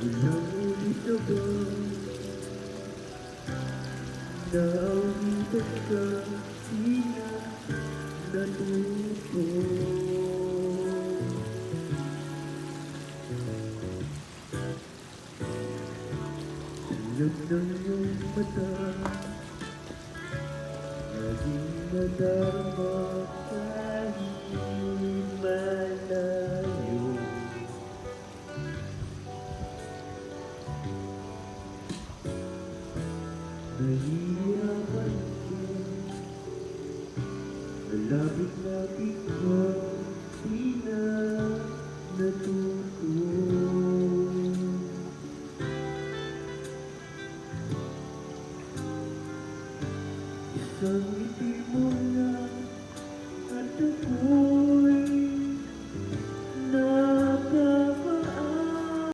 Ilang ulit na ba naulitan ka, di na natuto? Silog ng iyong mata, laging nadarama kahit malayo. Nahihirapan ko, malapit-lapit ka, di na natuto. Isang